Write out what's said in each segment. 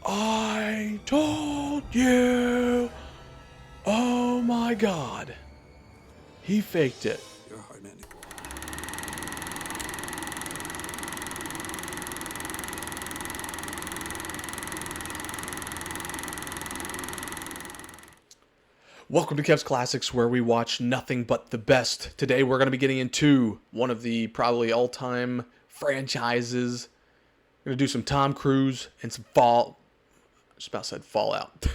I told you. Oh my God. He faked it. You're hard-headed. Welcome to Kev's Classics, where we watch nothing but the best. Today we're going to be getting into one of the probably all-time franchises. We're going to do some Tom Cruise and some I just about said Fallout.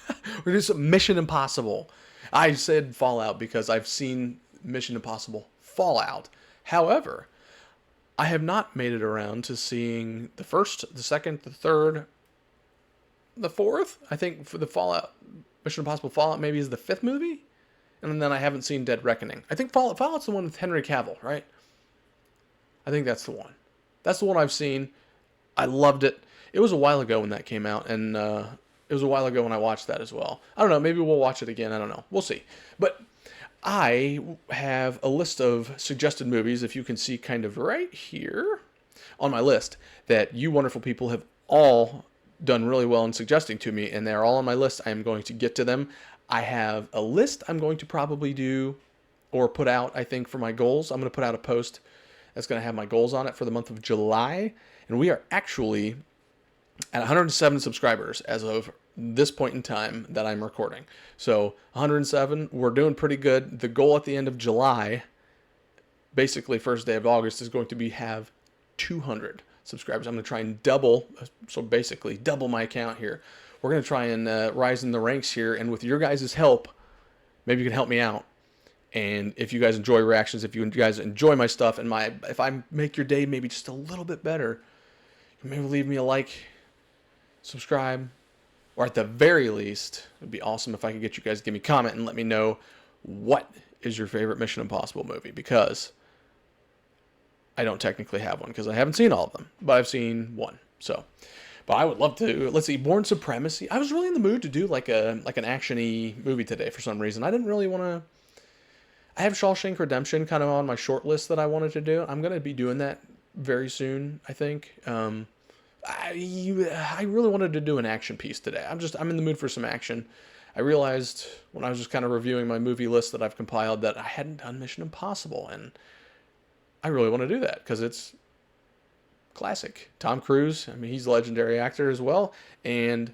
We're going to do some Mission Impossible. I said Fallout because I've seen Mission Impossible Fallout. However, I have not made it around to seeing the first, the second, the third, the fourth. I think for the Fallout, Mission Impossible Fallout maybe is the fifth movie. And then I haven't seen Dead Reckoning. I think Fallout's the one with Henry Cavill, right? I think that's the one. That's the one I've seen. I loved it. It was a while ago when that came out, and it was a while ago when I watched that as well. I don't know. Maybe we'll watch it again. I don't know. We'll see. But I have a list of suggested movies, if you can see kind of right here on my list, that you wonderful people have all done really well in suggesting to me, and they're all on my list. I am going to get to them. I have a list I'm going to probably do or put out, I think, for my goals. I'm going to put out a post that's going to have my goals on it for the month of July, and we are actually at 107 subscribers as of this point in time that I'm recording. So 107, we're doing pretty good. The goal at the end of July, basically first day of August, is going to be have 200 subscribers. I'm going to try and double, so basically double my account here. We're going to try and rise in the ranks here, and with your guys' help, maybe you can help me out. And if you guys enjoy reactions, if you guys enjoy my stuff, and if I make your day maybe just a little bit better, maybe leave me a like, subscribe, or at the very least, it'd be awesome if I could get you guys to give me a comment and let me know what is your favorite Mission Impossible movie, because I don't technically have one because I haven't seen all of them, but I've seen one. So, but I would love to. Let's see, Born Supremacy. I was really in the mood to do like an action-y movie today for some reason. I didn't really want to. I have Shawshank Redemption kind of on my short list that I wanted to do. I'm gonna be doing that very soon, I think. I really wanted to do an action piece today. I'm in the mood for some action. I realized when I was just kind of reviewing my movie list that I've compiled that I hadn't done Mission Impossible, and I really want to do that because it's classic. Tom Cruise, I mean, he's a legendary actor as well, and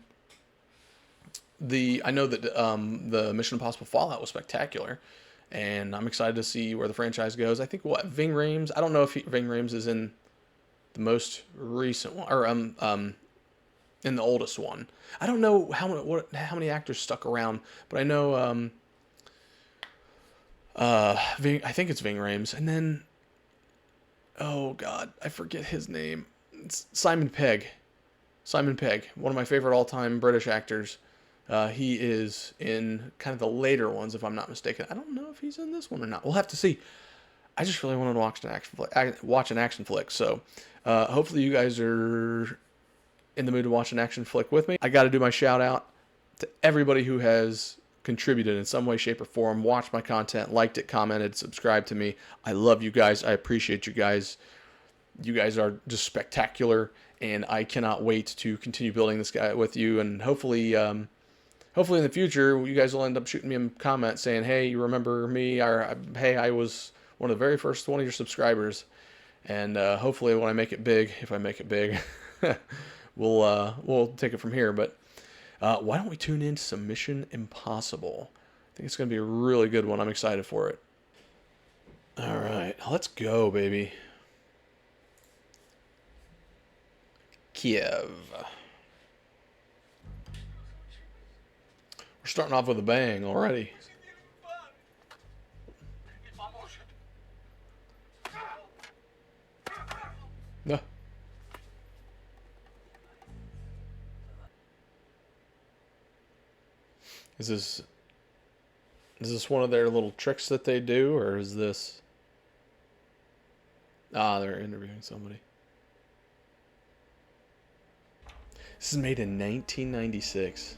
I know that the Mission Impossible Fallout was spectacular, and I'm excited to see where the franchise goes. I think Ving Rhames. I don't know if Ving Rhames is in the most recent one, or in the oldest one. I don't know how many actors stuck around, but I know I think it's Ving Rhames, and then oh God, I forget his name. It's Simon Pegg. Simon Pegg, one of my favorite all-time British actors. He is in kind of the later ones, if I'm not mistaken. I don't know if he's in this one or not. We'll have to see. I just really wanted to watch an action flick. So hopefully you guys are in the mood to watch an action flick with me. I got to do my shout out to everybody who has contributed in some way, shape, or form, watched my content, liked it, commented, subscribed to me. I love you guys. I appreciate you guys. You guys are just spectacular, and I cannot wait to continue building this guy with you. And hopefully in the future, you guys will end up shooting me a comment saying, "Hey, you remember me?" Or "Hey, I was one of the very first one of your subscribers." And hopefully, when I make it big, if I make it big, we'll take it from here. But why don't we tune into some Mission Impossible? I think it's going to be a really good one. I'm excited for it. All right, let's go, baby. Kiev. We're starting off with a bang already. No. Is this one of their little tricks that they do, or is this... Ah, they're interviewing somebody. This is made in 1996.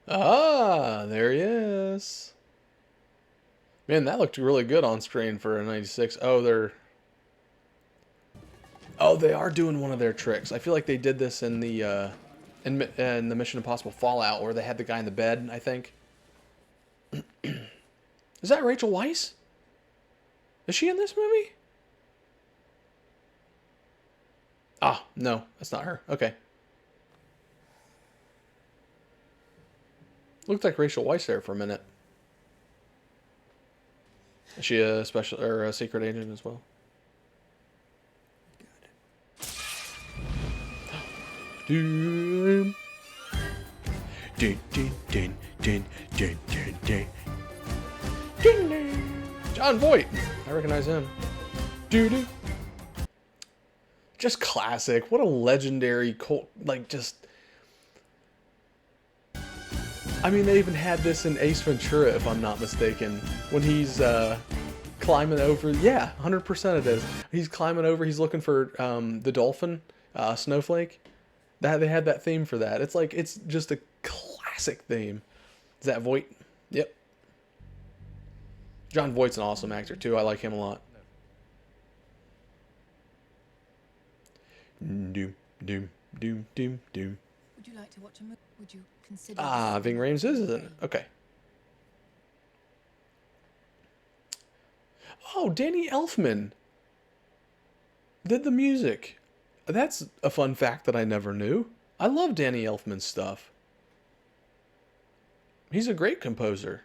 Ah, there he is. yes. Man, that looked really good on screen for a 96. Oh, they are doing one of their tricks. I feel like they did this in the in the Mission Impossible Fallout, where they had the guy in the bed, I think. Is that Rachel Weisz? Is she in this movie? Ah, no, that's not her. Okay. Looked like Rachel Weisz there for a minute. Is she a special or a secret agent as well? Dun, dun, dun, dun, dun, dun, dun, dun. Ding, ding. John Voight. I recognize him. Doo-doo. Just classic. What a legendary cult. Like, just... I mean, they even had this in Ace Ventura, if I'm not mistaken. When he's climbing over... Yeah, 100% it is. He's climbing over. He's looking for the dolphin, Snowflake. They had that theme for that. It's like, it's just a classic theme. Is that Voight? Yep. John Voight's an awesome actor, too. I like him a lot. Doom, doom, doom, doom, doom. Would you like to watch a movie? Would you consider... Ah, Ving Rhames is, isn't it? Okay. Oh, Danny Elfman did the music. That's a fun fact that I never knew. I love Danny Elfman's stuff. He's a great composer.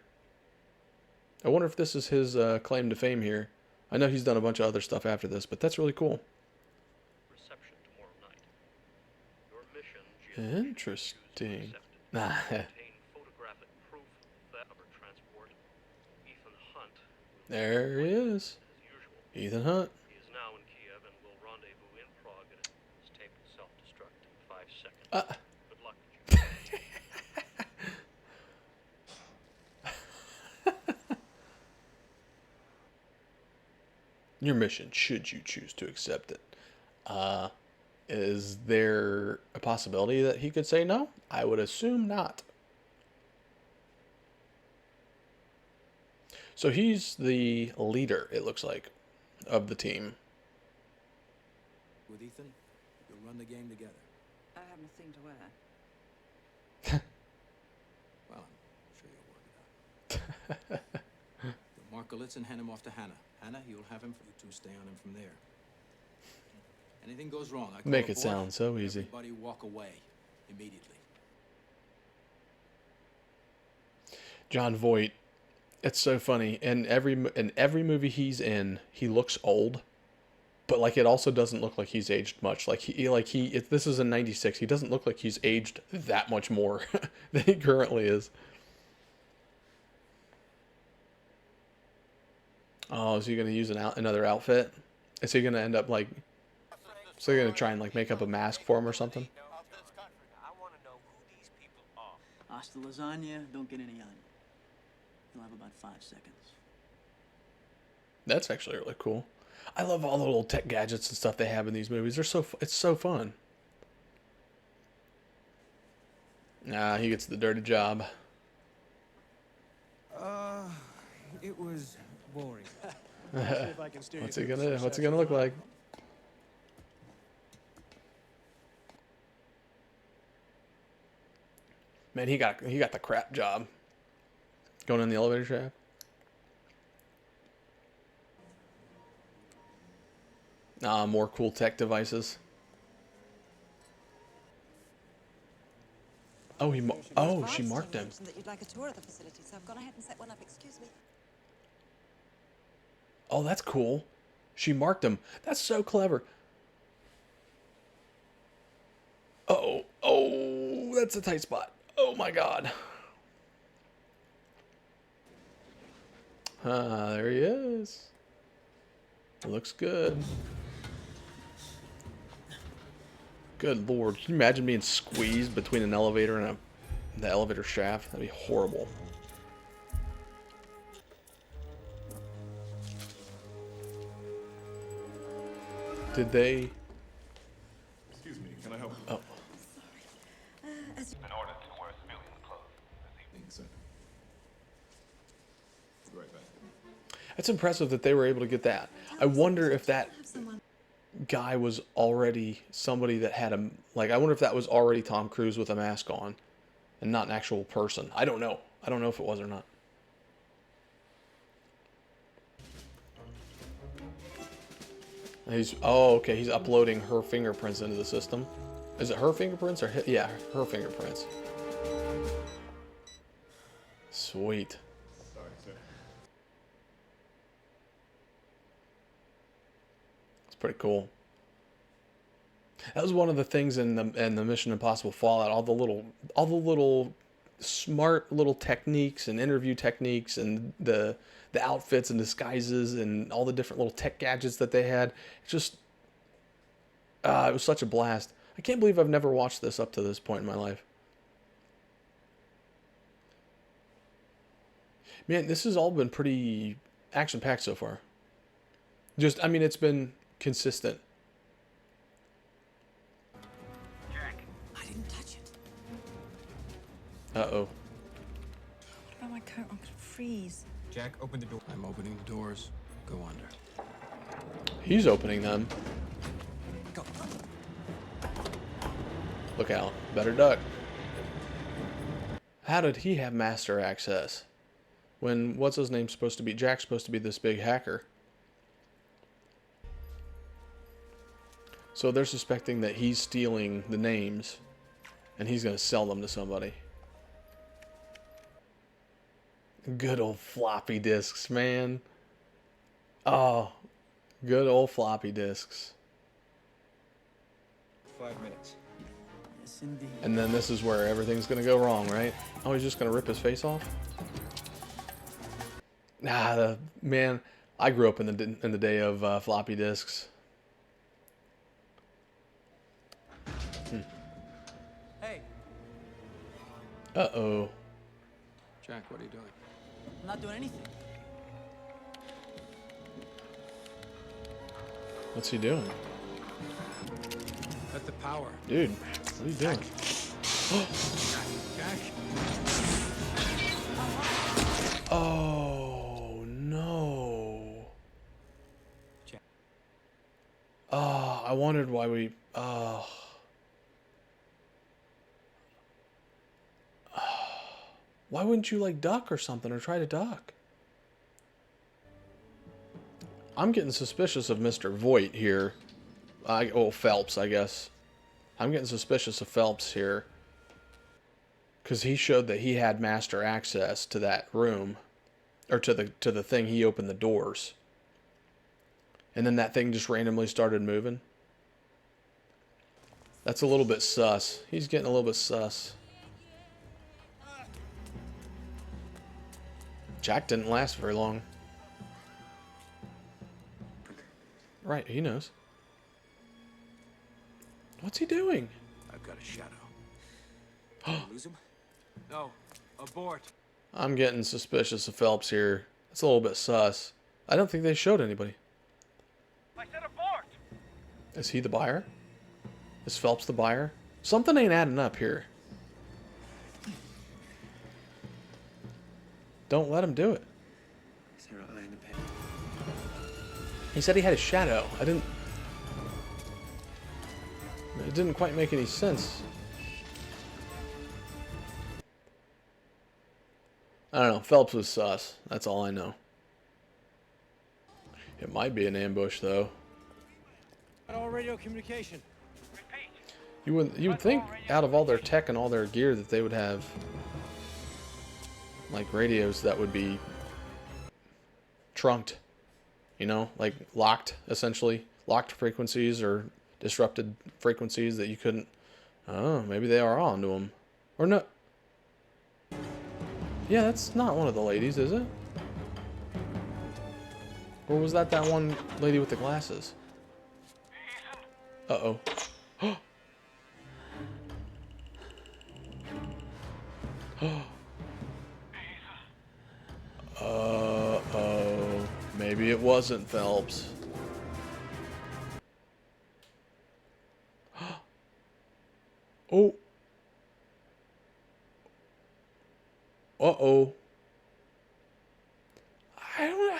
I wonder if this is his claim to fame here. I know he's done a bunch of other stuff after this, but that's really cool. Reception tomorrow night. Your mission, Interesting. contain photographic proof of that of our transport. Ethan Hunt. There he is. As usual. Ethan Hunt. He is now in Kiev and will rendezvous in Prague at his tape will self-destruct in 5 seconds. Good luck. Your mission, should you choose to accept it. Is there a possibility that he could say no? I would assume not. So he's the leader, it looks like, of the team. With Ethan, you'll run the game together. I have nothing to wear. Well, I'm sure you'll work it out. You'll mark Golitz and hand him off to Hannah. Hannah, you'll have him. You two stay on him from there. Anything goes wrong, I call Make a it boy, sound so easy. Everybody walk away immediately. John Voight, it's so funny. In every movie he's in, he looks old, but like it also doesn't look like he's aged much. If this is in '96, he doesn't look like he's aged that much more than he currently is. Oh, is he gonna use another outfit? Is he gonna end up like? So they're gonna try and like make up a mask for him or something? Hasta lasagna, don't get any onion. You'll have about 5 seconds. That's actually really cool. I love all the little tech gadgets and stuff they have in these movies. It's so fun. Nah, he gets the dirty job. It was boring. What's it gonna look like? Man, he got the crap job. Going in the elevator shaft. More cool tech devices. Oh, she marked him. That you'd like a tour of the facility, so I've gone ahead and set one up. Excuse me. Oh, that's cool. She marked him. That's so clever. Oh, that's a tight spot. Oh my God. There he is. Looks good. Good Lord. Can you imagine being squeezed between an elevator and the elevator shaft? That'd be horrible. Did they... Excuse me, can I help you? Oh. In order to wear civilian clothes this evening, sir. It's impressive that they were able to get that. I wonder if that guy was already somebody that had a, like, I wonder if that was already Tom Cruise with a mask on and not an actual person. I don't know. I don't know if it was or not. He's, oh, okay, he's uploading her fingerprints into the system. Is it her fingerprints or his? Yeah, her fingerprints. Sweet. Sorry, sir. It's pretty cool. That was one of the things in the Mission Impossible Fallout. All the little smart little techniques and interview techniques and the outfits and disguises and all the different little tech gadgets that they had. It's just it was such a blast. I can't believe I've never watched this up to this point in my life. Man, this has all been pretty action-packed so far. Just, I mean, it's been consistent. I didn't touch it. Uh-oh. What about my coat? I'm gonna freeze. Jack, open the door. I'm opening the doors. Go under. He's opening them. Go. Look out. Better duck. How did he have master access? When, what's his name supposed to be? Jack's supposed to be this big hacker. So they're suspecting that he's stealing the names and he's going to sell them to somebody. Good old floppy disks, man. Oh, good old floppy disks. 5 minutes. Yes, indeed. And then this is where everything's going to go wrong, right? Oh, he's just going to rip his face off? Nah, man, I grew up in the day of floppy disks. Hey, Uh-oh. Jack, what are you doing? I'm not doing anything. What's he doing? Cut the power. Dude, what are you doing? Jack. Oh, no. Jack. Oh, I wondered why we... Oh. Why wouldn't you, like, duck or something, or try to duck? I'm getting suspicious of Mr. Voight here. Oh, Phelps, I guess. I'm getting suspicious of Phelps here. Because he showed that he had master access to that room. Or to the thing he opened the doors. And then that thing just randomly started moving. That's a little bit sus. He's getting a little bit sus. Jack didn't last very long. Right, he knows. What's he doing? I've got a shadow. Lose him? No. Abort. I'm getting suspicious of Phelps here. It's a little bit sus. I don't think they showed anybody. I said abort! Is he the buyer? Is Phelps the buyer? Something ain't adding up here. Don't let him do it. Is there an eye in the paper? He said he had a shadow. It didn't quite make any sense. I don't know. Phelps was sus. That's all I know. It might be an ambush, though. All radio communication. You would think out of all their tech and all their gear that they would have like radios that would be trunked, you know, like locked, essentially locked frequencies or disrupted frequencies that you couldn't. Oh, maybe they are onto them, or no. Yeah, that's not one of the ladies, is it? Or was that one lady with the glasses? Uh-oh. Uh-oh. Maybe it wasn't Phelps. Oh. Uh-oh. I don't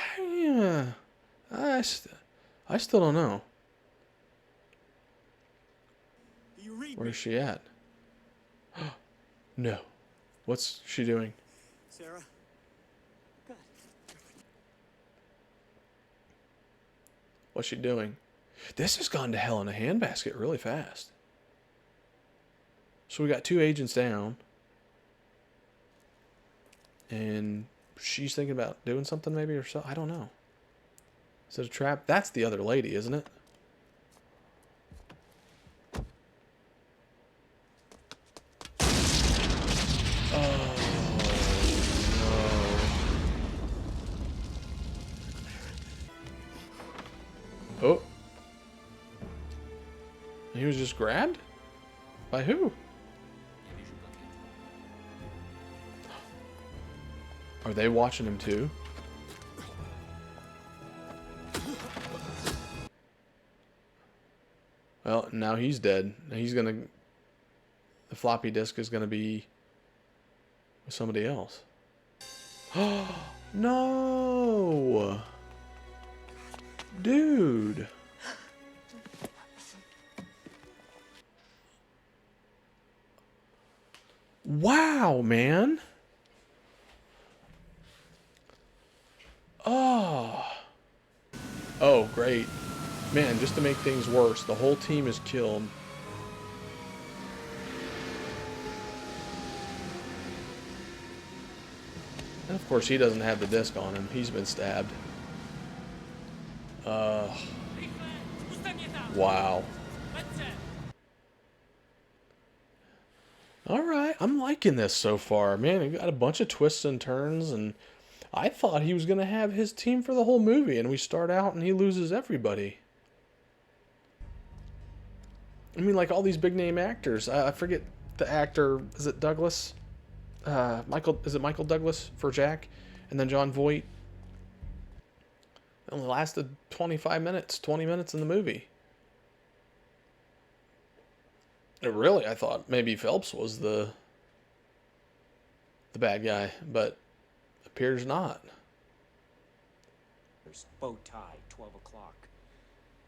I still don't know. Do you read Where's she at? No. What's she doing? Sarah? God. What's she doing? This has gone to hell in a handbasket really fast. So we got 2 agents down. And she's thinking about doing something maybe or so. I don't know. Is it a trap? That's the other lady, isn't it? Oh, no. Oh. He was just grabbed? By who? Are they watching him too? Well, now he's dead. Now he's gonna... The floppy disk is gonna be with somebody else. No! Dude! Wow, man! Oh. Oh, great. Man, just to make things worse, the whole team is killed. And of course, he doesn't have the disc on him. He's been stabbed. Wow. Alright, I'm liking this so far. Man, it got a bunch of twists and turns, and I thought he was going to have his team for the whole movie, and we start out and he loses everybody. I mean, like all these big name actors. I forget the actor. Is it Douglas? Is it Michael Douglas for Jack? And then John Voight. It only lasted 25 minutes, 20 minutes in the movie. Really, I thought maybe Phelps was the bad guy, but appears not. There's bow tie, 12 o'clock.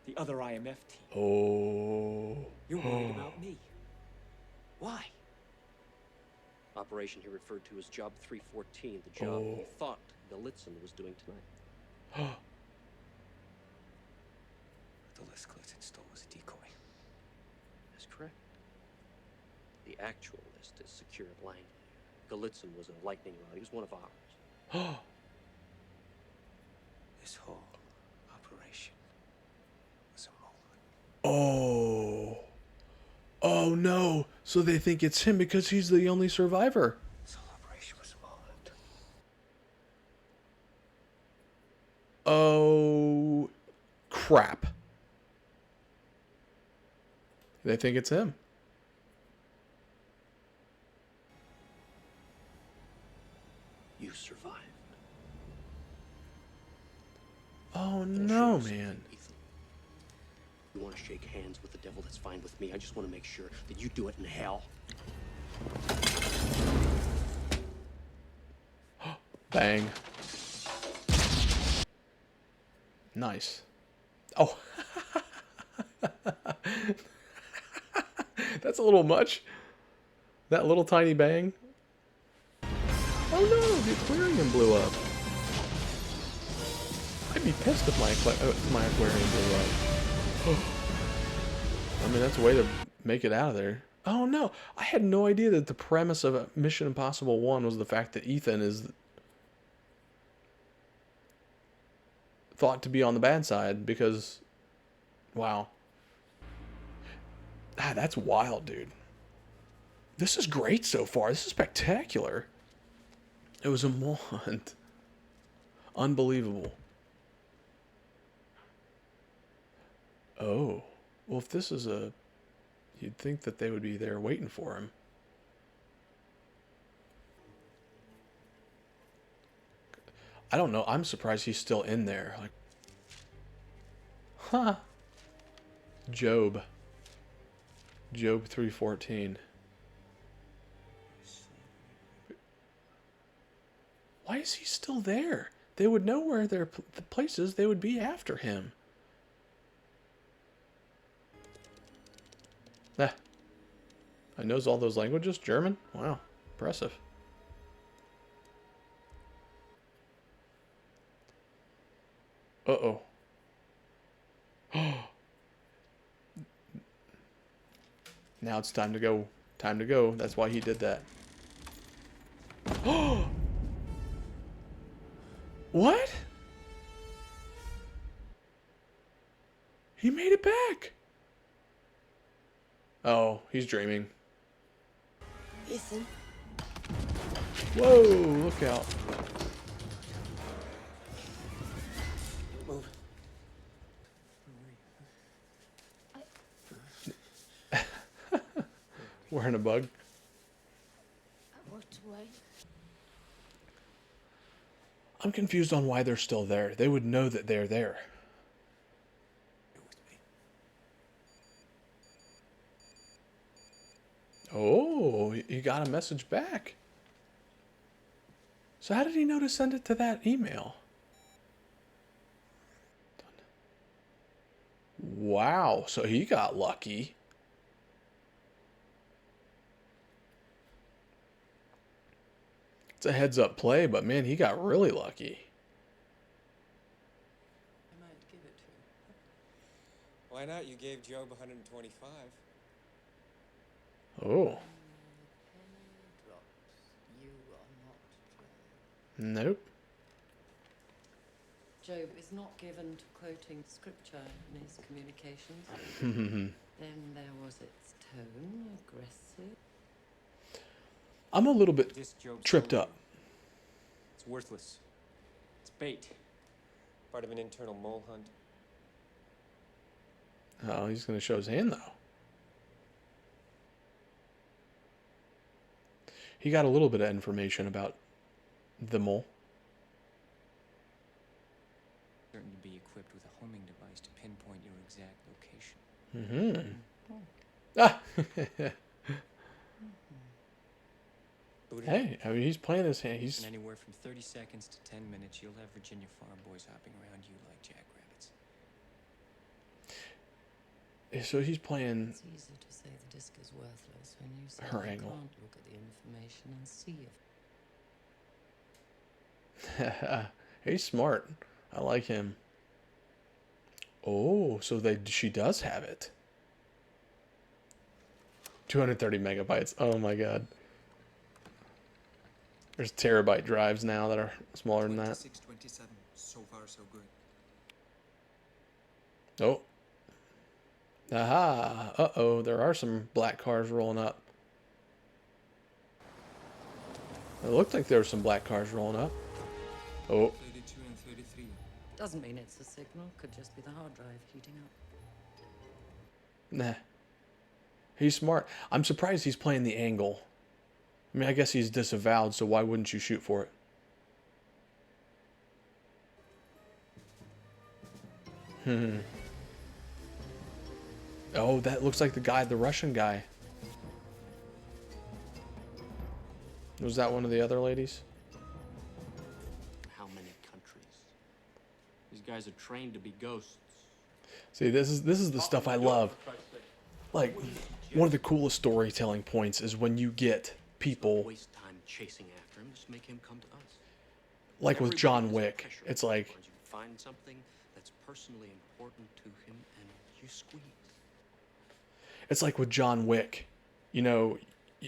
The other IMF team. Oh. You're worried about me. Why? Operation he referred to as Job 314, the job he thought Galitzin was doing tonight. The list Galitzin stole was a decoy. That's correct. The actual list is secure blank. Galitzin was a lightning rod. He was one of ours. This whole operation was a mole. Oh. Oh no. So they think it's him because he's the only survivor. This whole operation was a mole. Oh. Crap. They think it's him. You survived. Oh no, man. Ethan. You want to shake hands with the devil, that's fine with me. I just want to make sure that you do it in hell. Bang. Nice. Oh. That's a little much. That little tiny bang. Oh no, the aquarium blew up. I'd be pissed if my aquarium blew up. I mean, that's a way to make it out of there. Oh no, I had no idea that the premise of Mission Impossible 1 was the fact that Ethan is thought to be on the bad side because, wow. Ah, that's wild, dude. This is great so far. This is spectacular. It was a moment. Unbelievable. Oh. Well, if this is a... You'd think that they would be there waiting for him. I don't know. I'm surprised he's still in there. Like, huh. Job. Job 3:14. Why is he still there? they would know where the places they would be after him. Ah. I knows all those languages? German? Wow. Impressive. Uh-oh. Now it's time to go. Time to go. That's why he did that. What? He made it back. Oh, he's dreaming. Ethan. Whoa, look out. Move. Wearing a bug. I walked away. I'm confused on why they're still there. They would know that they're there. Oh, he got a message back. So how did he know to send it to that email? Wow, so he got lucky. It's a heads-up play, but man, he got really lucky. I might give it to him. Why not? You gave Job 125. Oh. You are not. Nope. Job is not given to quoting scripture in his communications. Then there was its tone, aggressive. I'm a little bit This Job's tripped story, up. It's worthless. It's bait. Part of an internal mole hunt. Oh, he's going to show his hand, though. He got a little bit of information about the mole. Certain to be equipped with a homing device to pinpoint your exact location. Mm-hmm. Ah! Booty. Hey, I mean, he's playing his hand. He's In anywhere from 30 seconds to 10 minutes, you'll have Virginia farm boys hopping around you like jackrabbits. so he's playing. It's easy to say the disc is worthless when you say Her you angle. can't look at the information and see if He's smart. I like him. Oh, so she does have it. 230 megabytes. Oh my god. There's terabyte drives now that are smaller than that. 2627. So far, so good. Oh. Aha. Uh-oh. There are some black cars rolling up. It looked like there were some black cars rolling up. Oh. 32 and 33. doesn't mean it's a signal. Could just be the hard drive heating up. Nah. He's smart. I'm surprised he's playing the angle. I mean, I guess he's disavowed, so why wouldn't you shoot for it? Oh, that looks like the guy, the Russian guy. Was that one of the other ladies? How many countries? These guys are trained to be ghosts. See, this is the stuff I love. Like, one of the coolest storytelling points is when you get people, Waste time chasing after him. Just make him come to us. like with Everybody John has a Wick. pressure. It's like, Once you find something that's personally important to him, and you squeeze. it's like with John Wick. You know,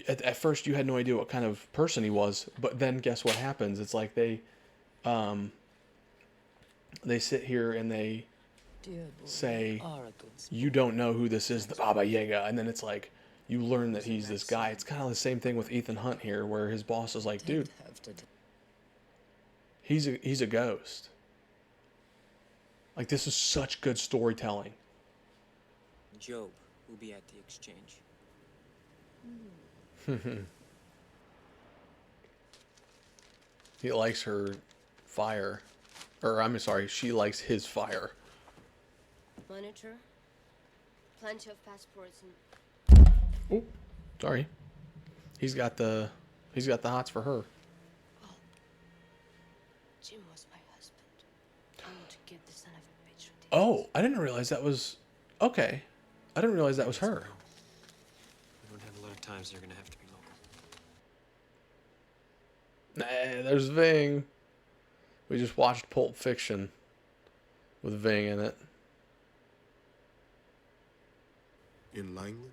at first you had no idea what kind of person he was, but then guess what happens? It's like they sit here and they Dear boy, say, you are a good sport. you don't know who this is, the Baba Yaga, and then it's like you learn that he's this guy. It's kind of the same thing with Ethan Hunt here, where his boss is like, dude, Have to he's a ghost. Like, this is such good storytelling. Job will be at the exchange. He likes her fire, or I'm sorry, she likes his fire. Monitor. Plenty of passports and Oh, sorry. He's got the hots for her. Jim was my husband. get the son of a bitch from Oh, I didn't realize that was... Okay. I didn't realize that was her. We don't have a lot of time, so you're gonna have to be local. Nah, there's Ving. We just watched Pulp Fiction with Ving in it. In Langley?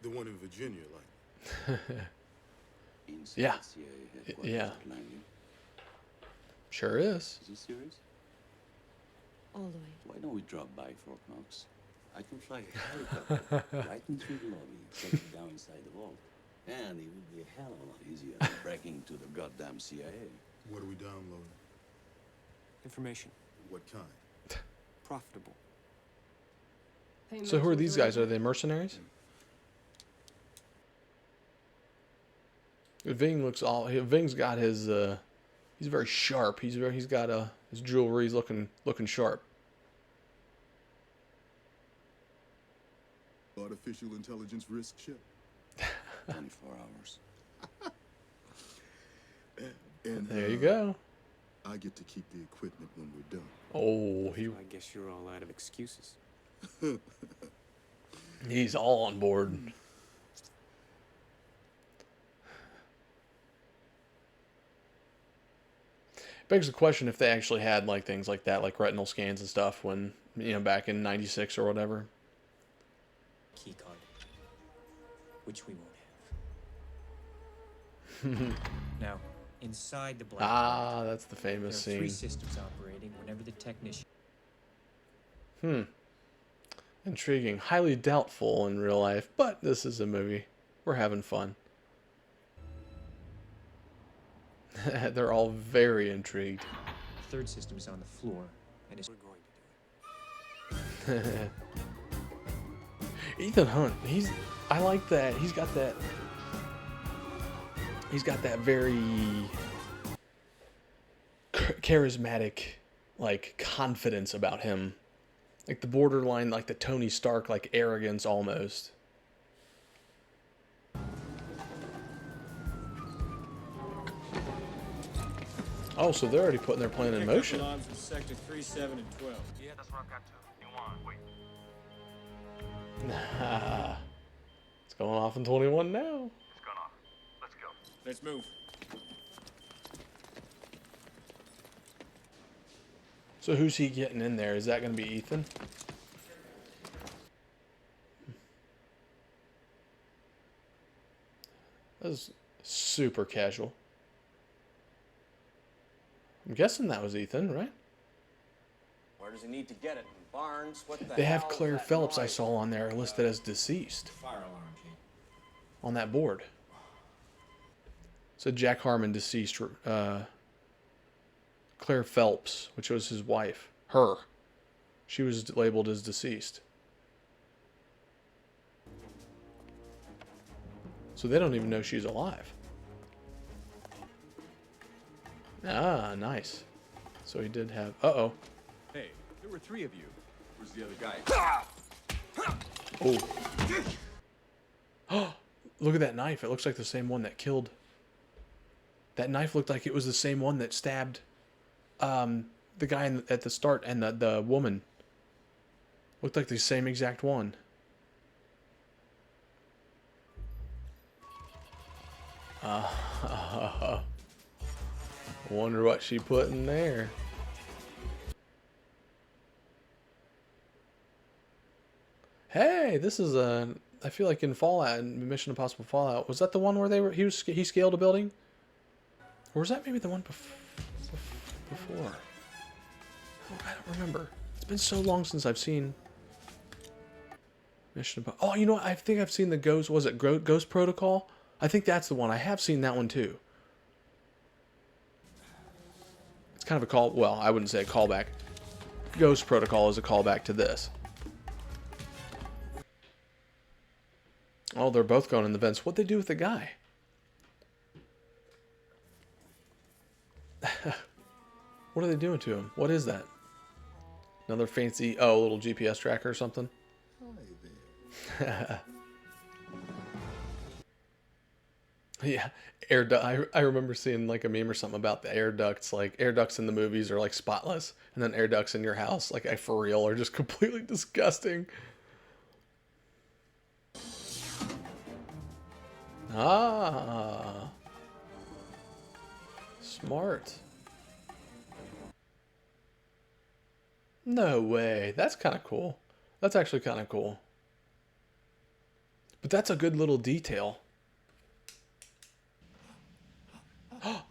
The one in Virginia, Langley. Yeah. Yeah. Sure is. Is he serious? All the way. Why don't we drop by, Fort Knox? I can fly a helicopter right in through the lobby, set it down inside the vault. And it would be a hell of a lot easier than breaking into the goddamn CIA. What are we downloading? Information. What kind? Profitable. So who are these guys? Are they mercenaries? Ving looks all... Ving's got his... he's very sharp. He's got his jewelry's looking sharp. Artificial intelligence risk ship. 24 hours. And There you go. I get to keep the equipment when we're done. Oh, I guess you're all out of excuses. he's all on board. Begs the question if they actually had like things like that, like retinal scans and stuff, when back in '96 or whatever. Key card, which we won't have. Now, inside the black card, That's the famous there are 3 scene. systems operating whenever the technician... Intriguing. Highly doubtful in real life, but this is a movie. We're having fun. They're all very intrigued. The 3rd system is on the floor, and is... We're going to do it. Ethan Hunt, I like that. He's got that very charismatic, like, confidence about him. Like the borderline, like the Tony Stark, like arrogance almost. Oh, so they're already putting their plan in motion. Sector 3, 7, and 12. Yeah, that's what I've got too. You want? Wait. It's going off in 21 now. It's gone off. Let's go. Let's move. So who's he getting in there? Is that going to be Ethan? That was super casual. I'm guessing that was Ethan, right? Where does he need to get it? In Barnes? What the They have hell is Claire that Phillips I noise? saw on there listed as deceased. Fire alarm, Gene. On that board. So Jack Harmon deceased. Claire Phelps, which was his wife. Her. She was labeled as deceased. So they don't even know she's alive. Ah, nice. So he did have... Uh-oh. Hey, there were 3 of you. Where's the other guy? Oh. Look at that knife. It looks like the same one that killed... That knife looked like it was the same one that stabbed the guy at the start and the woman. Looked like the same exact one. Wonder what she put in there. Hey, this is I feel like in Fallout, in Mission Impossible Fallout, was that the one where he scaled a building? Or was that maybe the one before? Oh, I don't remember. It's been so long since I've seen Mission Impossible. Oh, you know what? I think I've seen the Ghost. Was it Ghost Protocol? I think that's the one. I have seen that one too. It's kind of a call. Well, I wouldn't say a callback. Ghost Protocol is a callback to this. Oh, they're both going in the vents. What'd they do with the guy? What are they doing to him? What is that? Another fancy, little GPS tracker or something? Hi there. Yeah, I remember seeing like a meme or something about the air ducts. Like air ducts in the movies are like spotless, and then air ducts in your house, like for real, are just completely disgusting. Ah, smart. No way. That's kind of cool. That's actually kind of cool. But that's a good little detail. Damn.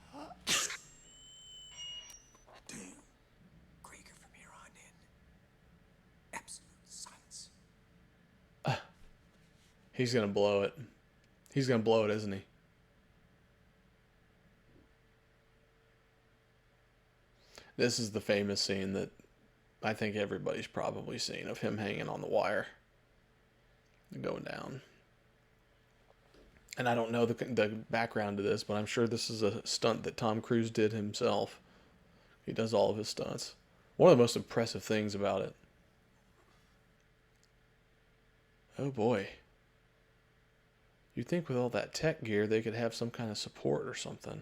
Krieger from here on in. Absolute silence. He's gonna blow it. He's gonna blow it, isn't he? This is the famous scene that I think everybody's probably seen of him hanging on the wire. Going down. And I don't know the background to this, but I'm sure this is a stunt that Tom Cruise did himself. He does all of his stunts. One of the most impressive things about it. Oh boy. You'd think with all that tech gear they could have some kind of support or something.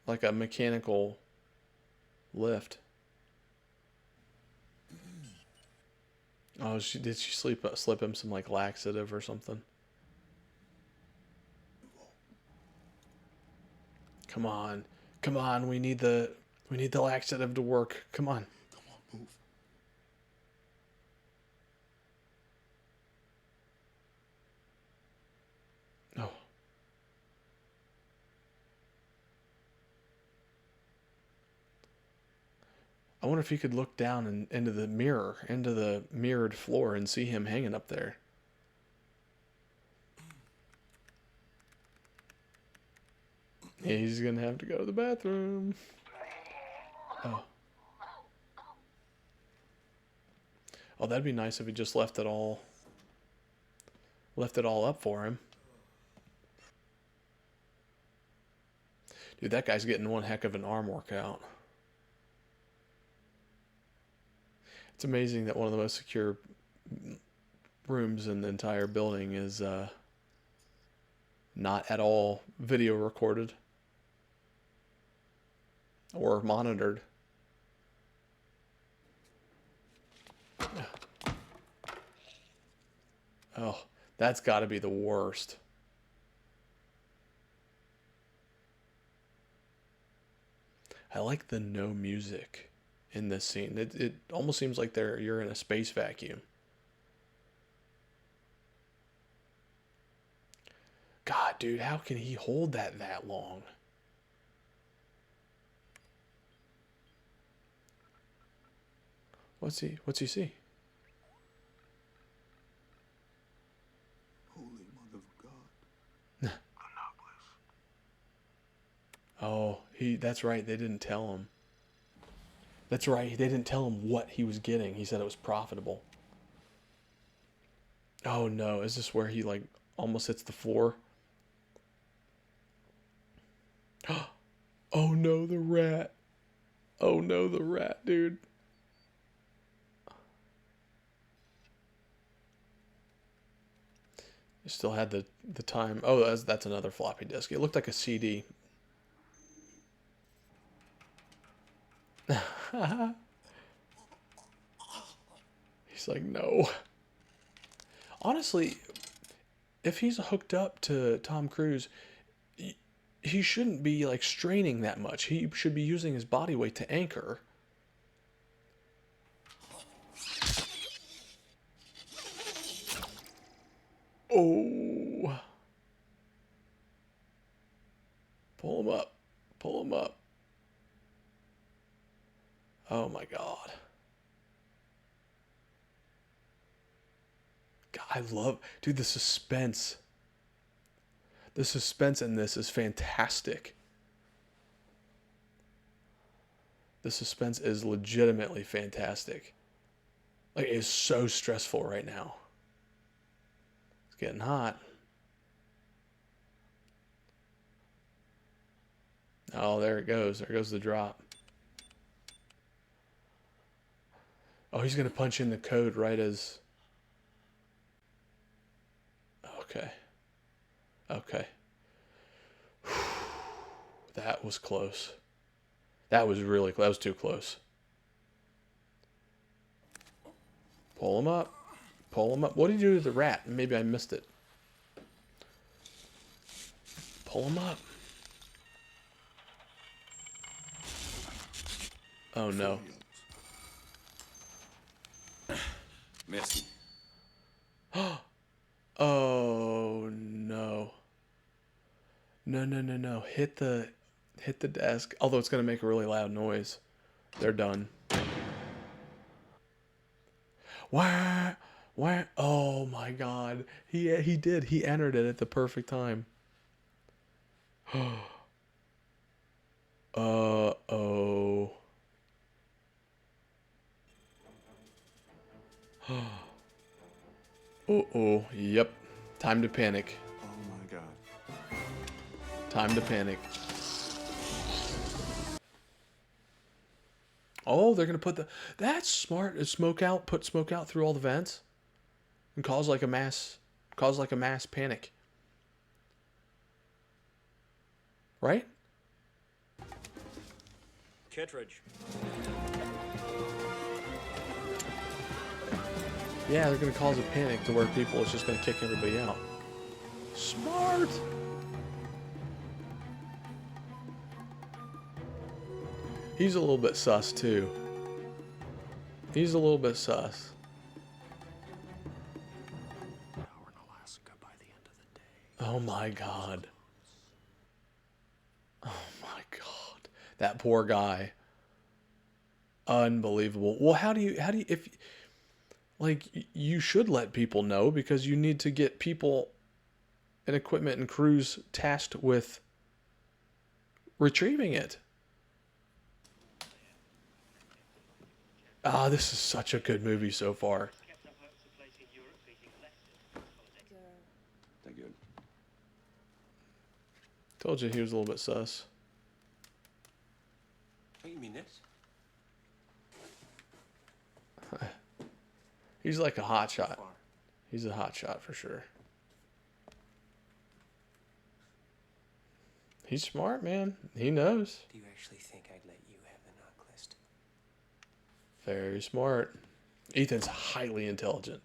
Like a mechanical lift. Oh, did she slip him some like laxative or something? Come on. Come on, we need the laxative to work. Come on. Come on, move. Oh. I wonder if he could look down into the mirrored floor and see him hanging up there. Yeah, he's gonna have to go to the bathroom. Oh. Oh, that'd be nice if he just left it all up for him. Dude, that guy's getting one heck of an arm workout. It's amazing that one of the most secure rooms in the entire building is not at all video recorded or monitored. Oh, that's got to be the worst. I like the no music in this scene. It almost seems like you're in a space vacuum. God, dude, how can he hold that long? What's he see? Holy mother of God. Oh, that's right. They didn't tell him. That's right. They didn't tell him what he was getting. He said it was profitable. Oh no, is this where he like almost hits the floor? Oh no, the rat. Oh no, the rat, dude. You still had the time. Oh, that's another floppy disk. It looked like a CD. He's like, no. Honestly, if he's hooked up to Tom Cruise, he shouldn't be like straining that much. He should be using his body weight to anchor. Oh. Pull him up. Pull him up. Oh my God. God, I love, dude, the suspense. The suspense in this is fantastic. The suspense is legitimately fantastic. Like, it is so stressful right now. It's getting hot. Oh, there it goes. There goes the drop. Oh, he's going to punch in the code right as... Okay. Okay. That was close. That was really close. That was too close. Pull him up. Pull him up. What did you do to the rat? Maybe I missed it. Pull him up. Oh no. Merci. Oh no. No, no, no, no. Hit the desk. Although it's gonna make a really loud noise. They're done. Wah! Wah! Oh my god. He did. He entered it at the perfect time. Uh-oh. Uh-oh. Yep. Time to panic. Oh my god. Time to panic. Oh, they're gonna put the... That's smart. Is smoke out? Put smoke out through all the vents? And cause like a mass panic. Right? Kittredge. Yeah, they're gonna cause a panic to where people is just gonna kick everybody out. Smart! He's a little bit sus too. He's a little bit sus. Oh my god. Oh my god. That poor guy. Unbelievable. Well, how do you if like you should let people know, because you need to get people and equipment and crews tasked with retrieving it. Ah, this is such a good movie so far. Thank you. Told you he was a little bit sus. Oh, you mean this? He's like a hot shot. He's a hot shot for sure. He's smart, man. He knows. Do you actually think I'd let you have the knock list? Very smart. Ethan's highly intelligent.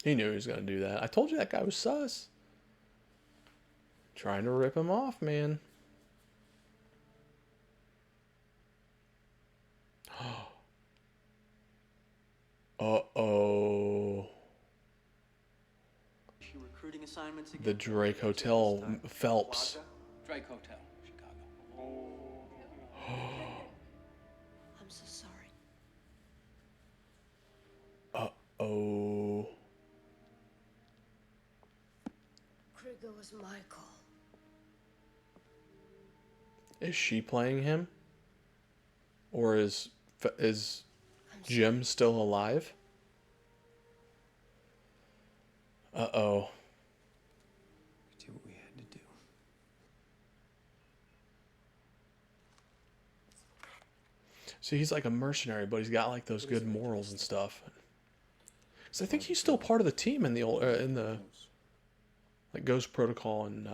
He knew he was going to do that. I told you that guy was sus. Trying to rip him off, man. Uh-oh. Recruiting assignments again? The Drake Hotel, Phelps. Drake Hotel, Chicago. I'm so sorry. Uh-oh. Krieger was my call. Is she playing him? Or is Jim still alive? Uh-oh. We did what we had to do. See, he's like a mercenary, but he's got like those good morals and stuff. So I think he's still part of the team in the old, in the like Ghost Protocol and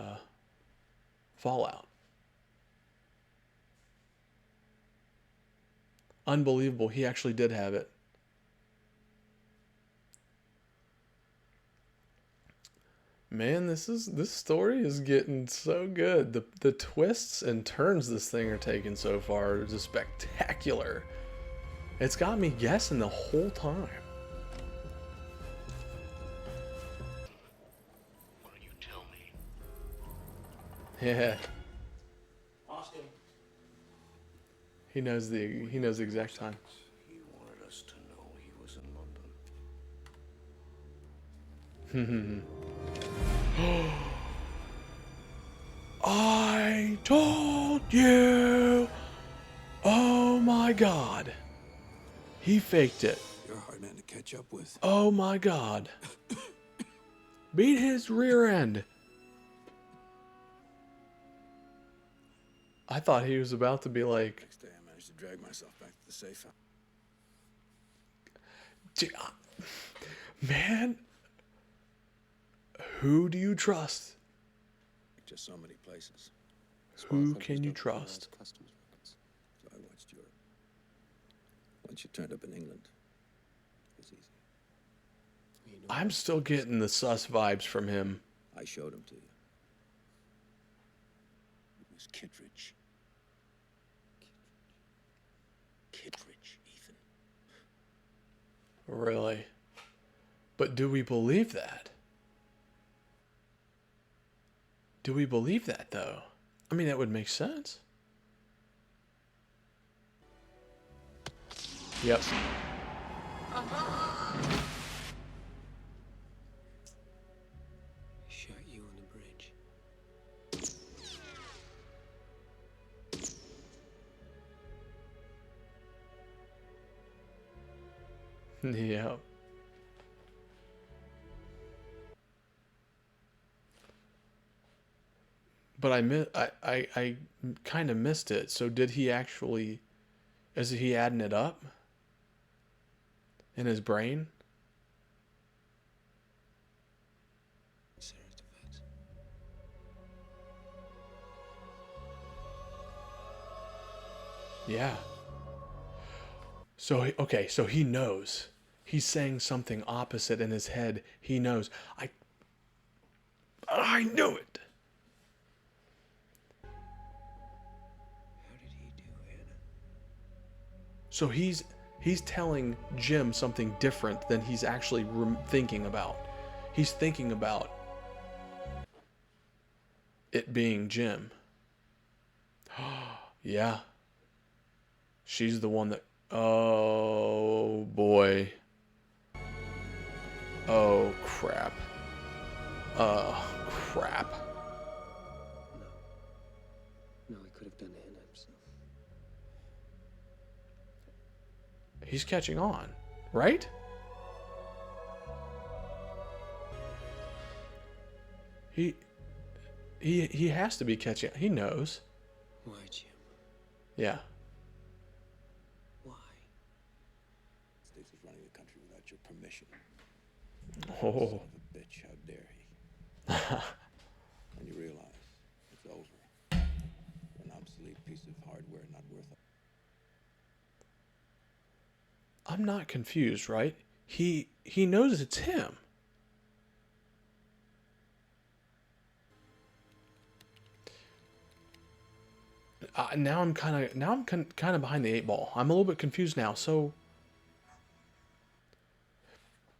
Fallout. Unbelievable, he actually did have it. Man, this story is getting so good. The twists and turns this thing are taking so far are just spectacular. It's got me guessing the whole time. Why don't you tell me? Yeah. Austin. He knows the exact time. He wanted us to know he was in London. I told you. Oh my god. He faked it. You're a hard man to catch up with. Oh my god. Beat his rear end. I thought he was about to be like... Next day I managed to drag myself back to the safe house. Man, Who do you trust? Just so many places. Who can you trust? Customs records. So I watched Europe. Once you turned up in England, it was easy. I'm still getting the sus vibes from him. I showed him to you. It was Kittredge. Kittredge, Ethan. Really? But do we believe that? Do we believe that, though? I mean, that would make sense. Yep. Shot you on the bridge. Yep. But I kind of missed it. So did he actually, is he adding it up in his brain? Yeah. So, okay, so he knows. He's saying something opposite in his head. He knows. I knew it. So he's telling Jim something different than he's actually thinking about. He's thinking about it being Jim. Yeah. She's the one that... Oh, boy. Oh, crap. Crap. No, he could have done it himself. He's catching on, right? He has to be catching. He knows. Why, Jim? Yeah. Why? States is running the country without your permission. Oh. Son of a bitch, how dare he? And you realize it's over. You're an obsolete piece of hardware not worth it. I'm not confused, right? He knows it's him. Now I'm kind of behind the 8 ball. I'm a little bit confused now. So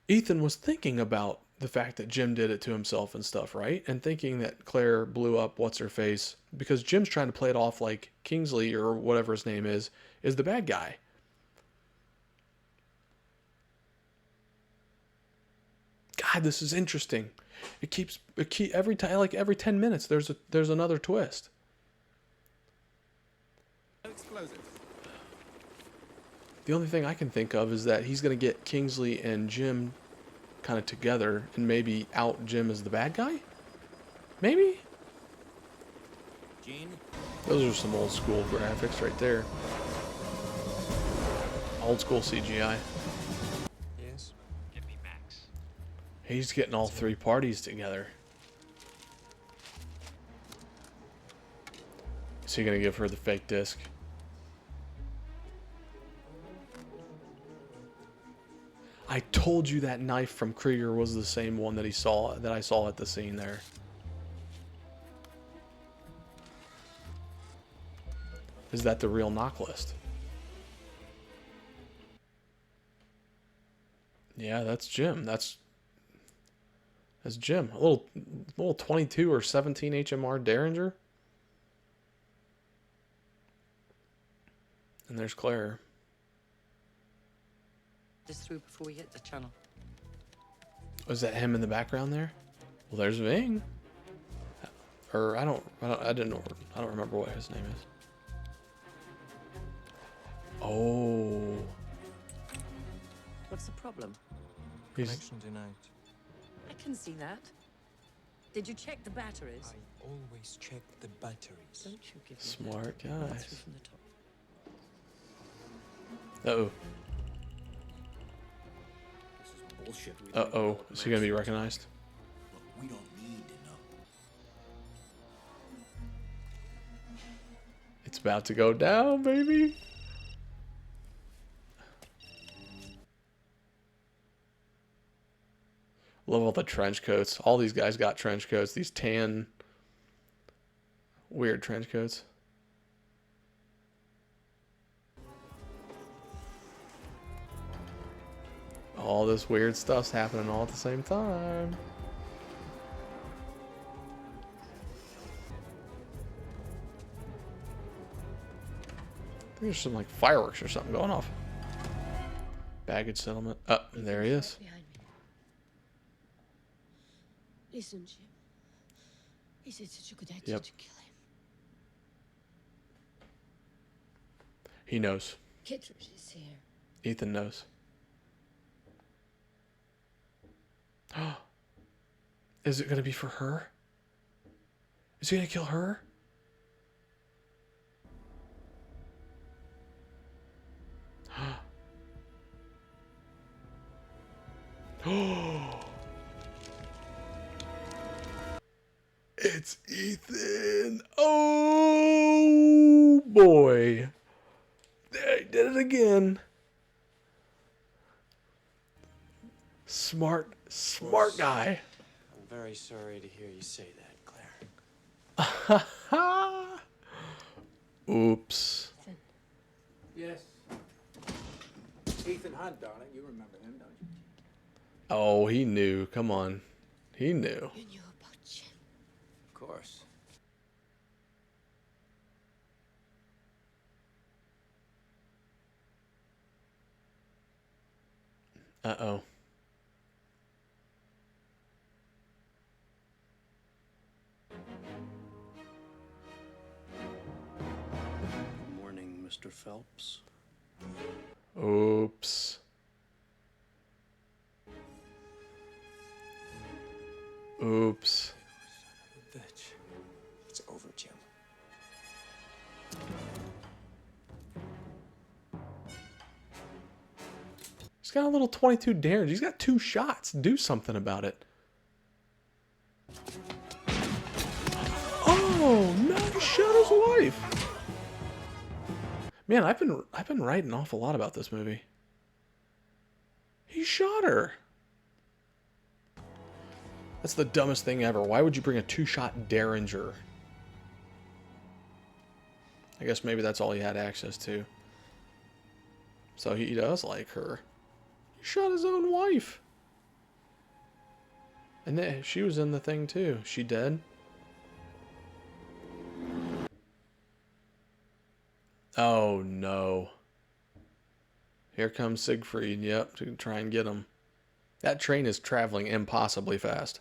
Ethan was thinking about the fact that Jim did it to himself and stuff, right? And thinking that Claire blew up what's her face because Jim's trying to play it off like Kingsley or whatever his name is the bad guy. God, this is interesting. Every time, like every 10 minutes, there's another twist. Explosive. The only thing I can think of is that he's going to get Kingsley and Jim kind of together and maybe out Jim as the bad guy? Maybe? Gene? Those are some old school graphics right there. Old school CGI. Yes? Give me Max. He's getting all three parties together. Is he going to give her the fake disc? I told you that knife from Krieger was the same one that I saw at the scene there. Is that the real knock list? Yeah, that's Jim. That's Jim. A little 22 or 17 HMR Derringer. And there's Claire. Just through before we hit the channel. Was that him in the background there? Well, there's Ving. Or I don't remember what his name is. Oh. What's the problem? Connection denied. I can see that. Did you check the batteries? I always check the batteries. Don't you give me Smart that. That's guys. through from the top. Uh-oh. This is bullshit. Uh-oh. Is he gonna be recognized? We don't need to know. It's about to go down, baby. Love all the trench coats. All these guys got trench coats. These tan, weird trench coats. All this weird stuff's happening all at the same time. I think there's some like fireworks or something going off. Baggage settlement. Oh, there he is. Behind me. Listen, Jim. Is it such a good idea to kill him? He knows. Kittredge is here. Ethan knows. Is it gonna be for her? Is he gonna kill her? It's Ethan. Oh boy. They did it again. Smart guy. I'm very sorry to hear you say that, Claire. Oops. Yes. Ethan Hunt, darling. You remember him, don't you? Oh, he knew. Come on. He knew. You knew about Jim. Of course. Uh-oh. Good morning, Mr. Phelps. Oops. Oops. Bitch. It's over, Jim. He's got a little 22 damage. He's got 2 shots. Do something about it. Oh, no, he shot his wife. Man, I've been writing an awful lot about this movie. He shot her. That's the dumbest thing ever. Why would you bring a 2-shot Derringer? I guess maybe that's all he had access to. So he does like her. He shot his own wife. And then she was in the thing too. She dead? Oh no. Here comes Siegfried, yep, to try and get him. That train is traveling impossibly fast.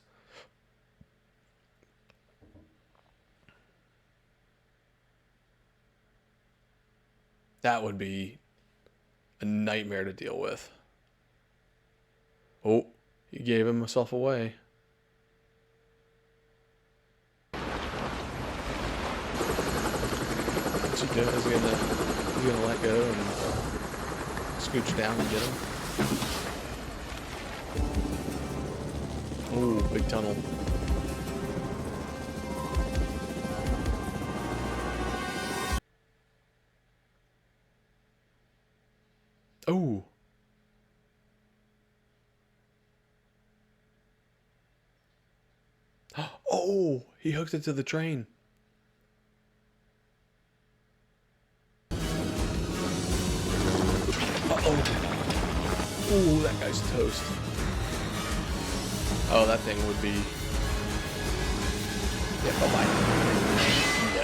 That would be a nightmare to deal with. Oh, he gave himself away. What's he doing? Is he gonna let go and scooch down and get him? Oh, big tunnel. Oh. Oh, he hooked it to the train. Uh-oh. Oh, that guy's toast. Oh, that thing would be... Yeah, bye-bye. No.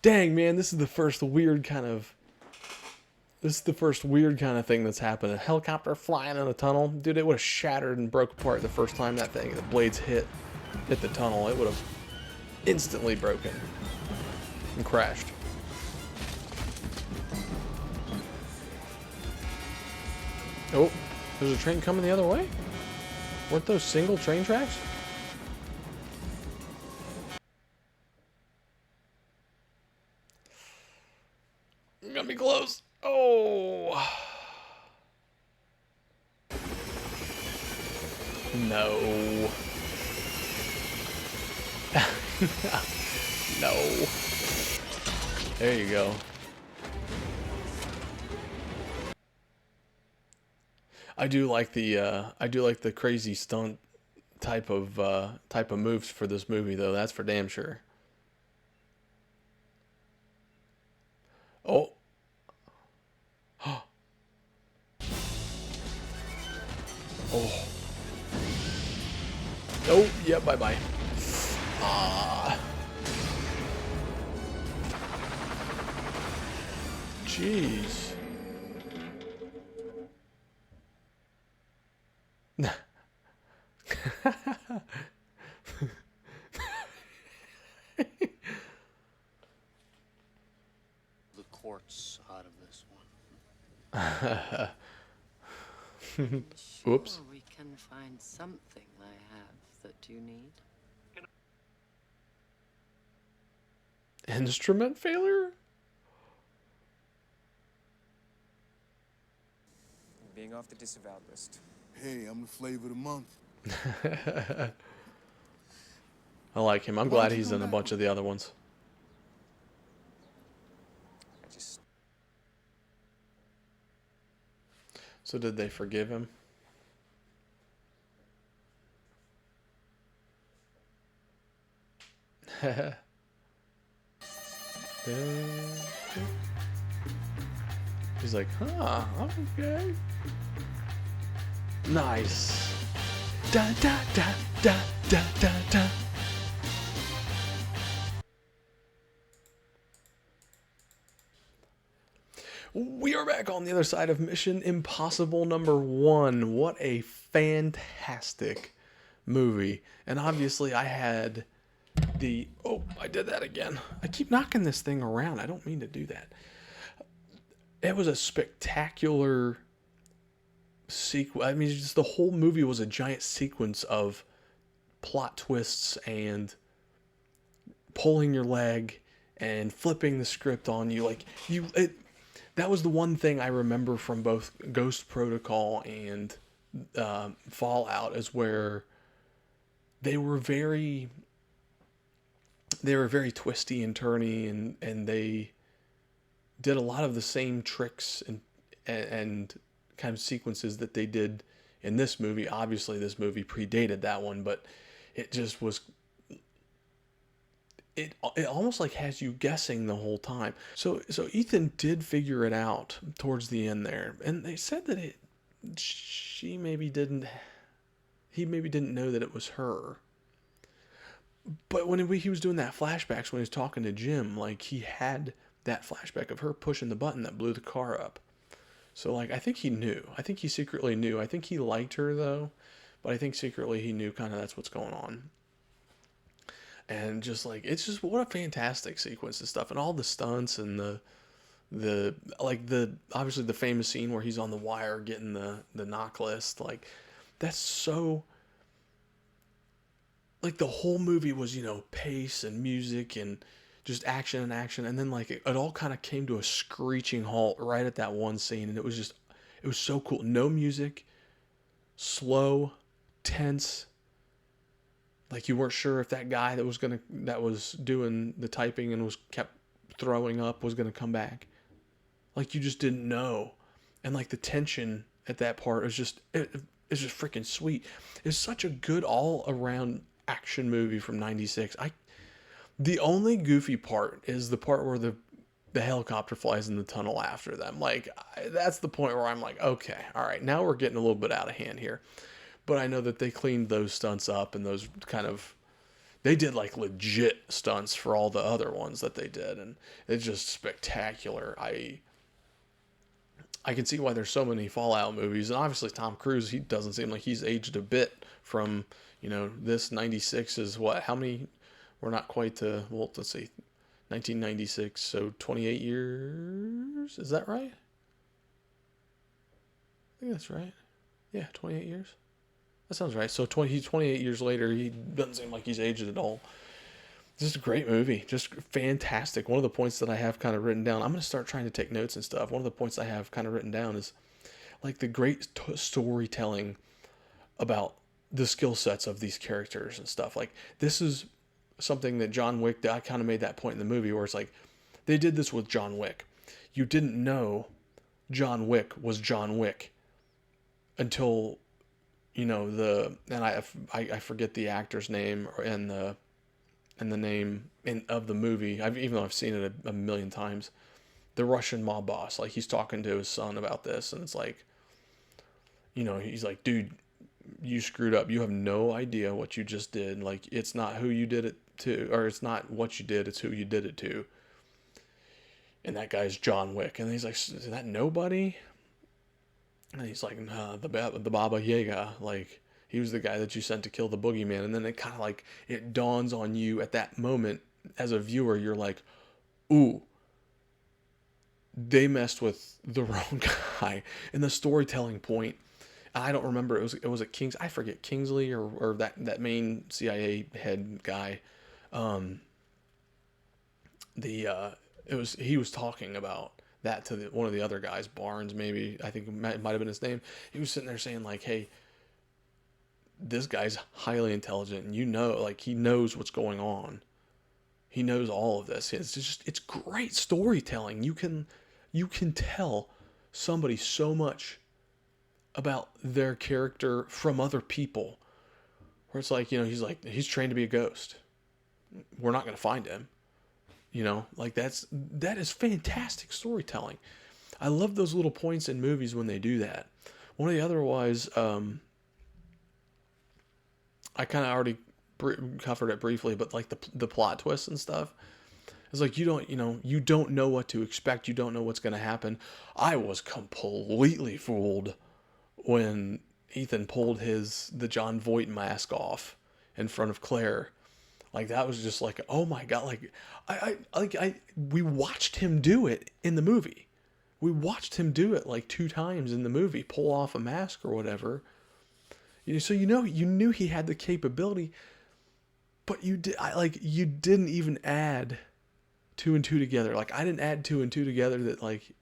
Dang, man, this is the first weird kind of... thing that's happened. A helicopter flying in a tunnel. Dude, it would have shattered and broke apart the first time that thing, the blades hit the tunnel. It would have instantly broken and crashed. Oh, there's a train coming the other way? Weren't those single train tracks? Gonna be close. Oh. Oh. No. No. There you go. I do like the crazy stunt type of moves for this movie though. That's for damn sure. Oh. Oh. Oh, yeah, bye-bye. Ah. Jeez. The courts out of this one. Oops. Sure, we can find something I have that you need. Instrument failure? Being off the disavowed list. Hey, I'm the flavor of the month. I like him. I'm glad he's in a bunch of the other ones. So did they forgive him? He's like, huh, okay. Nice. Da da da da da da da. We are back on the other side of Mission Impossible #1. What a fantastic movie. And obviously I had the... Oh, I did that again. I keep knocking this thing around. I don't mean to do that. It was a spectacular sequence. I mean, just the whole movie was a giant sequence of plot twists and pulling your leg and flipping the script on you. Like, that was the one thing I remember from both Ghost Protocol and Fallout, is where they were very twisty and turny, and they did a lot of the same tricks and kind of sequences that they did in this movie. Obviously, this movie predated that one, but it just was... It almost like has you guessing the whole time. So Ethan did figure it out towards the end there, and they said that he maybe didn't know that it was her. But when he was doing that flashbacks when he was talking to Jim, like, he had that flashback of her pushing the button that blew the car up. So, like, I think he knew. I think he secretly knew. I think he liked her though, but I think secretly he knew kind of that's what's going on. And just like, it's just, what a fantastic sequence and stuff, and all the stunts and the obviously the famous scene where he's on the wire getting the knock list. Like, that's so, like, the whole movie was, pace and music and just action and action, and then like it all kind of came to a screeching halt right at that one scene, and it was so cool. No music, slow, tense. Like, you weren't sure if that guy that was doing the typing and kept throwing up was gonna come back. Like, you just didn't know, and like the tension at that part was just it's just freaking sweet. It's such a good all around action movie from '96. The only goofy part is the part where the helicopter flies in the tunnel after them. Like, that's the point where I'm like, okay, all right, now we're getting a little bit out of hand here. But I know that they cleaned those stunts up, and those they did like legit stunts for all the other ones that they did, and it's just spectacular. I can see why there's so many Fallout movies, and obviously Tom Cruise, he doesn't seem like he's aged a bit from, this 96 is what, how many, we're not quite to, well, let's see, 1996, so 28 years, is that right? I think that's right. Yeah, 28 years. That sounds right. So he's 28 years later. He doesn't seem like he's aged at all. Just a great movie. Just fantastic. One of the points that I have kind of written down, I'm going to start trying to take notes and stuff. One of the points I have kind of written down is like the great storytelling about the skill sets of these characters and stuff. Like, this is something that John Wick, I kind of made that point in the movie where it's like, they did this with John Wick. You didn't know John Wick was John Wick until, you know, and I forget the actor's name and the name of the movie. Even though I've seen it a million times, the Russian mob boss, like, he's talking to his son about this, and it's like, you know, he's like, dude, you screwed up. You have no idea what you just did. Like, it's not who you did it to, or it's not what you did, it's who you did it to. And that guy's John Wick. And he's like, is that nobody? And he's like, nah, the Baba Yaga. Like, he was the guy that you sent to kill the boogeyman. And then it kind of like, it dawns on you at that moment as a viewer. You're like, ooh, they messed with the wrong guy. And the storytelling point, I don't remember, it was I forget, Kingsley or that main CIA head guy. He was talking about that to one of the other guys, Barnes, maybe, I think it might have been his name. He was sitting there saying like, hey, this guy's highly intelligent, and you know, like, he knows what's going on. He knows all of this. It's great storytelling. You can tell somebody so much about their character from other people, where it's like, you know, he's trained to be a ghost. We're not going to find him. You know, like, that is fantastic storytelling. I love those little points in movies when they do that. One of the other was, I kind of already covered it briefly, but like the plot twists and stuff. It's like, you don't know what to expect. You don't know what's going to happen. I was completely fooled when Ethan pulled the John Voight mask off in front of Claire. Like, that was just like, oh my God. Like, we watched him do it in the movie. We watched him do it like 2 times in the movie, pull off a mask or whatever. So, you knew he had the capability, but you didn't even add 2 and 2 together. Like, I didn't add 2 and 2 together that, like,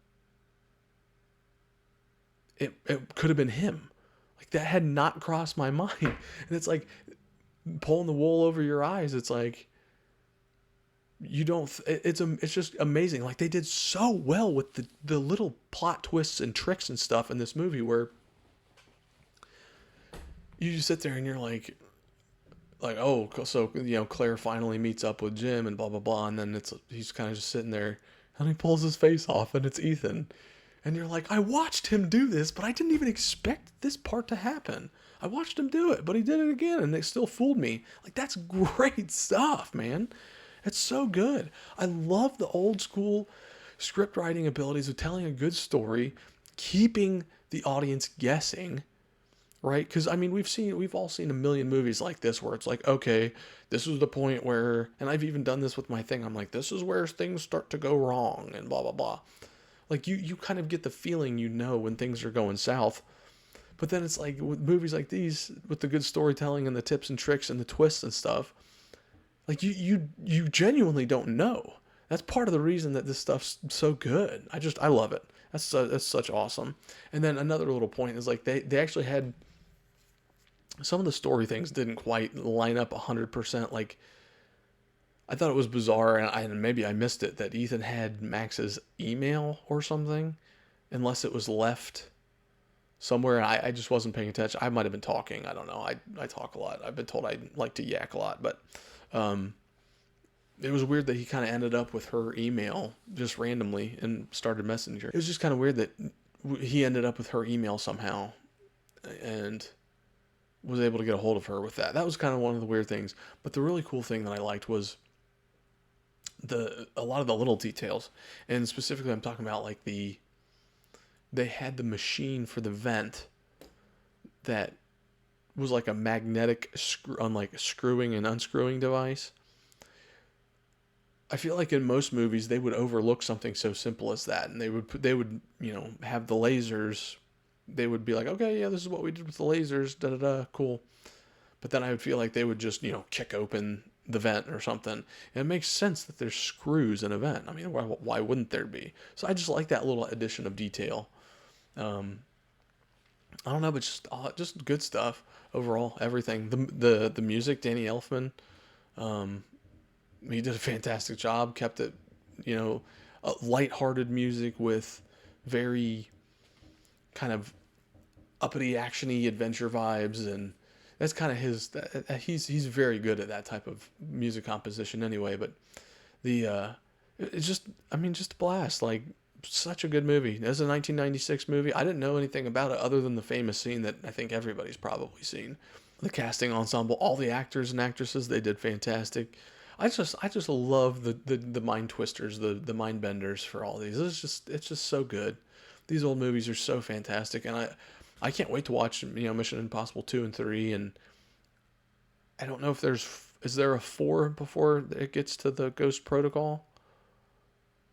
it could have been him. Like, that had not crossed my mind. And it's like pulling the wool over your eyes. It's like, it's just amazing. Like, they did so well with the little plot twists and tricks and stuff in this movie, where you just sit there and you're like, oh, so, you know, Claire finally meets up with Jim and blah, blah, blah. And then he's kind of just sitting there and he pulls his face off and it's Ethan. And you're like, I watched him do this, but I didn't even expect this part to happen. I watched him do it, but he did it again and it still fooled me. Like, that's great stuff, man. It's so good. I love the old school script writing abilities of telling a good story, keeping the audience guessing, right? Because, I mean, we've all seen a million movies like this where it's like, okay, this is the point where, and I've even done this with my thing, I'm like, this is where things start to go wrong and blah, blah, blah. Like, you kind of get the feeling, when things are going south. But then it's like, with movies like these, with the good storytelling and the tips and tricks and the twists and stuff, like, you genuinely don't know. That's part of the reason that this stuff's so good. I love it. That's such awesome. And then another little point is, like, they actually had some of the story things didn't quite line up 100%. Like, I thought it was bizarre, and maybe I missed it, that Ethan had Max's email or something, unless it was left somewhere, and I just wasn't paying attention. I might have been talking. I don't know. I talk a lot. I've been told I like to yak a lot, but it was weird that he kind of ended up with her email just randomly and started Messenger. It was just kind of weird that he ended up with her email somehow and was able to get a hold of her with that. That was kind of one of the weird things. But the really cool thing that I liked was a lot of the little details. And specifically, I'm talking about, like, they had the machine for the vent that was like a magnetic screwing and unscrewing device. I feel like in most movies they would overlook something so simple as that, and they would have the lasers. They would be like, okay, yeah, this is what we did with the lasers, cool. But then I would feel like they would just, kick open the vent or something. And it makes sense that there's screws in a vent. I mean, why wouldn't there be? So I just like that little addition of detail. I don't know, but just good stuff overall. Everything. The music, Danny Elfman, he did a fantastic job. Kept it, lighthearted music with very kind of uppity, actiony adventure vibes, and that's kind of his. He's very good at that type of music composition anyway. But it's just just a blast. Like, such a good movie. As a 1996 movie, I didn't know anything about it other than the famous scene that I think everybody's probably seen. The casting ensemble, all the actors and actresses, they did fantastic. I just love the mind twisters, the mind benders for all these. It's just so good. These old movies are so fantastic, and I can't wait to watch Mission Impossible 2 and 3. And I don't know if is there a 4 before it gets to the Ghost Protocol?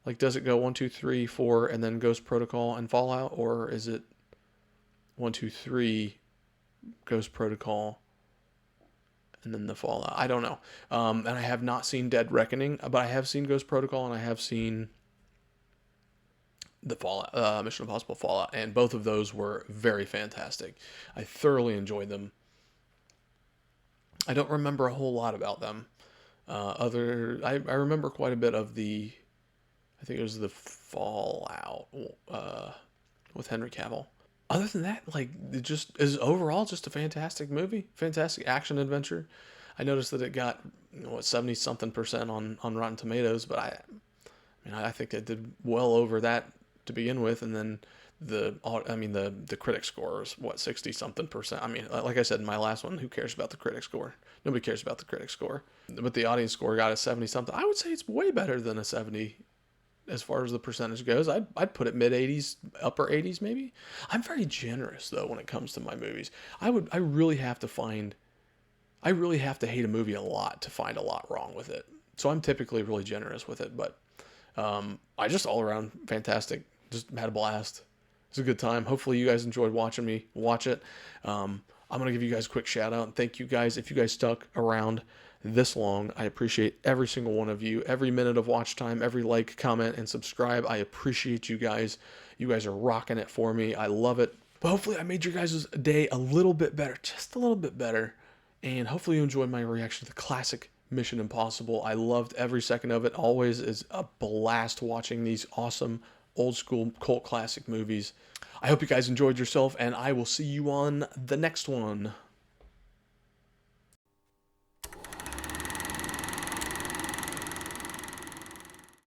Like, does it go 1, 2, 3, 4, and then Ghost Protocol and Fallout, or is it 1, 2, 3, Ghost Protocol, and then the Fallout? I don't know. And I have not seen Dead Reckoning, but I have seen Ghost Protocol, and I have seen the Fallout, Mission Impossible Fallout, and both of those were very fantastic. I thoroughly enjoyed them. I don't remember a whole lot about them. I remember quite a bit of I think it was the Fallout with Henry Cavill. Other than that, like, it just is overall just a fantastic movie, fantastic action adventure. I noticed that it got 70-something% on Rotten Tomatoes, but I think it did well over that to begin with, and then the critic score is 60-something%. I mean, like I said in my last one, who cares about the critic score? Nobody cares about the critic score. But the audience score got a 70-something. I would say it's way better than a 70 as far as the percentage goes. I'd put it mid 80s, upper 80s maybe. I'm very generous though when it comes to my movies. I really have to hate a movie a lot to find a lot wrong with it. So I'm typically really generous with it, but I just all around fantastic. Just had a blast. It's a good time. Hopefully you guys enjoyed watching me watch it. I'm going to give you guys a quick shout out and thank you guys. If you guys stuck around this long, I appreciate every single one of you, every minute of watch time, every like, comment, and subscribe. I appreciate you guys. You guys are rocking it for me. I love it. But hopefully I made your guys' day a little bit better, just a little bit better. And hopefully you enjoyed my reaction to the classic Mission Impossible. I loved every second of it. Always is a blast watching these awesome old school cult classic movies. I hope you guys enjoyed yourself, and I will see you on the next one.